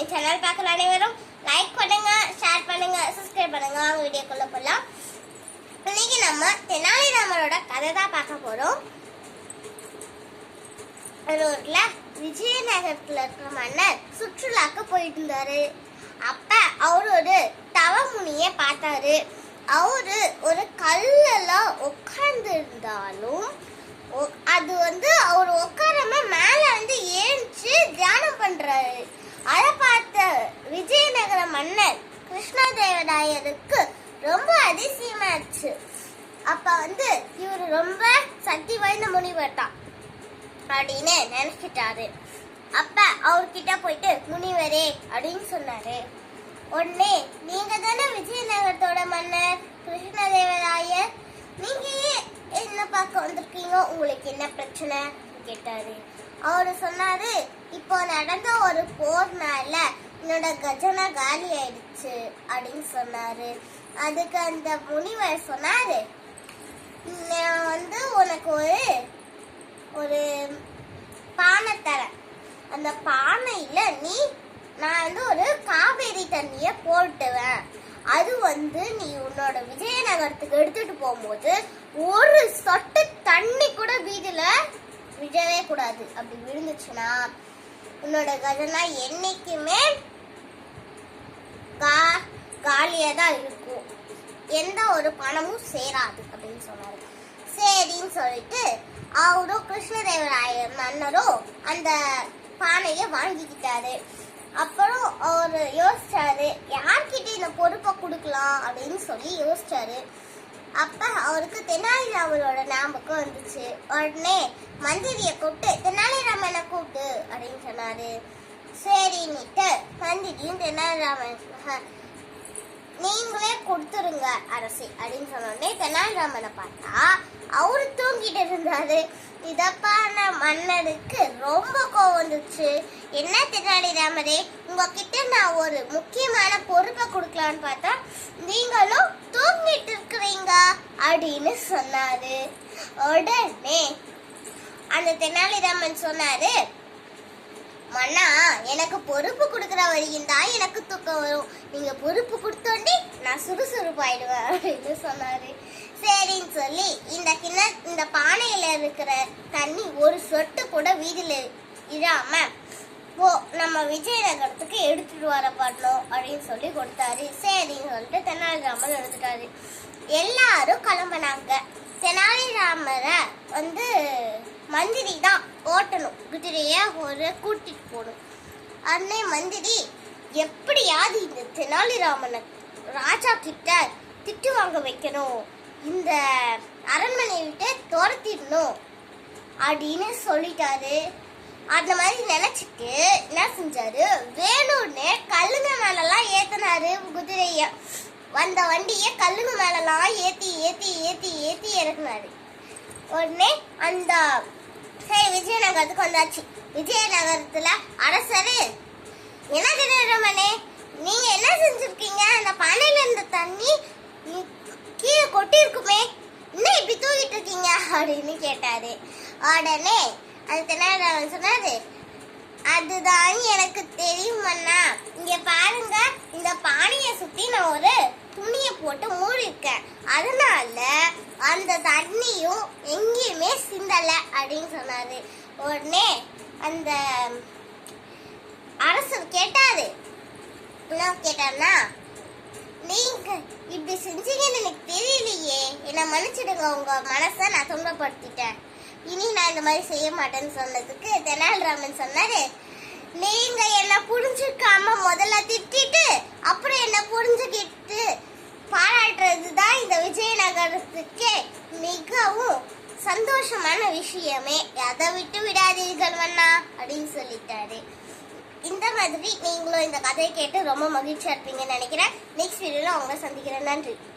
என் channel பார்க்குற அனைவரும் like பண்ணுங்க, ஷேர் பண்ணுங்க, சப்ஸ்கிரைப் பண்ணுங்க. வீடியோக்குள்ள போகலாம். இன்னைக்கு நம்ம தெனாலிராமனோட கதை தான் பார்க்க போறோம். ஒரு ஊர்ல விஜயநகரத்துல இருக்கிற மன்னர் சுற்றுலாக்கு போயிட்டு இருந்தாரு. அப்ப அவரு ஒரு தவமுனிய பார்த்தாரு. அவரு ஒரு கல்லுல உட்கார்ந்து இருந்தாலும் அது அவர் உட்காராம மேல ஏஞ்சி தியானம் பண்றாரு. அதை பார்த்த விஜயநகர மன்னர் கிருஷ்ணதேவராயருக்கு ரொம்ப அதிசயமாச்சு. அப்ப இவரு ரொம்ப சக்தி வாய்ந்த முனிவர் தான் அப்படின்னு நினைச்சிட்டாரு. அப்ப அவர்கிட்ட போயிட்டு முனிவரே அப்படின்னு சொன்னாரு. உடனே நீங்க தானே விஜயநகரத்தோட மன்னர் கிருஷ்ணதேவராயர், நீங்க என்ன பார்க்க வந்திருக்கீங்க, உங்களுக்கு என்ன பிரச்சனை கேட்டாரு. அவரு சொன்னாரு, இப்போ நடந்த ஒரு போர்னால என்னோட கஜனா காலி ஆயிடுச்சு அப்படின்னு சொன்னாரு. அதுக்கு அந்த முனிவர் சொன்னாரு, நான் உனக்கு ஒரு பானை தரேன். அந்த பானையில நான் ஒரு காவேரி தண்ணிய போட்டுவேன். அது நீ உன்னோட விஜயநகரத்துக்கு எடுத்துட்டு போகும்போது ஒரு சொட்டு தண்ணி கூட வீடுல விழவே கூடாது. அப்படி விழுந்துச்சுன்னா உன்னோட கஜனா என்னைக்குமே காலியா தான் இருக்கும், எந்த ஒரு பணமும் சேராது அப்படின்னு சொன்னாரு. சரின்னு சொல்லிட்டு அவரும் கிருஷ்ணதேவராயர் மன்னரும் அந்த பானைய வாங்கிக்கிட்டாரு. அப்புறம் அவரு யோசிச்சாரு, யார்கிட்ட இந்த பொறுப்பை கொடுக்கலாம் அப்படின்னு சொல்லி யோசிச்சாரு. அப்ப அவருக்கு தெனாலிராமனோட ஞாபகம் வந்துச்சு. உடனே மந்திரிய கூப்பிட்டு தெனாலிராமனை கூப்பிட்டு அப்படின்னு சொன்னாரு. சரின்னுட்டு மந்திரியும் தெனாலிராமன் நீங்களே கொடுத்துருங்க அரசி அப்படின்னு சொன்னோடனே தெனாலிராமனை பார்த்தா அவரு தூங்கிட்டு இருந்தாரு. இதப்பான மன்னருக்கு ரொம்ப கோவம் வந்துச்சு. என்ன தெனாலிராமரே, உங்ககிட்ட நான் ஒரு முக்கியமான பொறுப்பை கொடுக்கலான்னு பார்த்தா நீங்களும் தூங்கிட்டு இருக்கிறீங்க அப்படின்னு சொன்னாரு. உடனே அந்த தெனாலிராமன் சொன்னாரு, மன்னா எனக்கு பொறுப்பு கொடுக்குற வரையும் தான் எனக்கு தூக்கம் வரும், நீங்க பொறுப்பு கொடுத்தோண்டி நான் சுறுசுறுப்பாயிடுவேன் அப்படின்னு சொன்னாரு. சரின்னு சொல்லி இந்த பானையில இருக்கிற தண்ணி ஒரு சொட்டு கூட வீதியில இடாம நம்ம விஜயநகரத்துக்கு எடுத்துட்டு வர பண்ணோம் அப்படின்னு சொல்லி கொடுத்தாரு. சரின்னு சொல்லிட்டு தெனாலிராமன் எடுத்துட்டாரு. எல்லாரும் கிளம்பினாங்க. தெனாலிராமரை மந்திரி தான் ஓட்டணும், குதிரைய கூட்டிட்டு போகணும். அன்னை மந்திரி எப்படியாவது இந்த தெனாலிராமனை ராஜா கிட்ட திட்டு வாங்க வைக்கணும், இந்த அரண்மனை விட்டு துரத்திடணும் அப்படின்னு சொல்லிட்டாரு. அந்த மாதிரி நினைச்சிட்டு என்ன செஞ்சாரு, வேணும்னு கல்லுங்க மேலெல்லாம் ஏத்தினாரு குதிரைய. வந்த வண்டிய கல்லுங்க மேலெல்லாம் ஏத்தி ஏத்தி ஏத்தி ஏத்தி இறக்குனாரு. உடனே அந்த சரி விஜயநகரத்துக்கு வந்தாச்சு. விஜயநகரத்துல அரசரு, என்ன தெனாலிராமனே நீங்க என்ன செஞ்சிருக்கீங்க, அந்த பானையில இருந்த தண்ணி கீழே கொட்டி இருக்குமே, இன்னும் இப்படி தூக்கிட்டு இருக்கீங்க அப்படின்னு கேட்டாரு. உடனே அது தெனாலிராமன் சொன்னாரு, அதுதான் எனக்கு தெரியும் அண்ணா, இங்க பாருங்க இந்த பானையை சுத்தி நான் ஒரு துணியை போட்டு மூடி இருக்கேன், அதனால அந்த தண்ணியும் எங்கேயுமே சிந்தல அப்படின்னு சொன்னாரு. உடனே அந்த அரசர் கேட்டாரு, என்ன கேட்டாருன்னா, நீங்க இப்படி செஞ்சீங்கன்னு எனக்கு தெரியலையே, என்ன மன்னிச்சிடுங்க, உங்க மனசை நான் துன்பப்படுத்திட்டேன், இனி நான் இந்த மாதிரி செய்ய மாட்டேன்னு சொன்னதுக்கு தெனாலிராமன் சொன்னாரு, நீங்க என்ன புரிஞ்சுக்காம முதல்ல திட்டிட்டு அப்புறம் என்ன புரிஞ்சுக்கிட்டு பாராட்டுறதுதான் இந்த விஜயநகரத்துக்கு மிகவும் சந்தோஷமான விஷயமே, அதை விட்டு விடாதீர்கள் மன்னா அப்படின்னு சொல்லிட்டாரு. இந்த மாதிரி நீங்களும் இந்த கதையை கேட்டு ரொம்ப மகிழ்ச்சியா இருப்பீங்கன்னு நினைக்கிறேன். நெக்ஸ்ட் வீடியோல உங்களை சந்திக்கிறேன். நன்றி.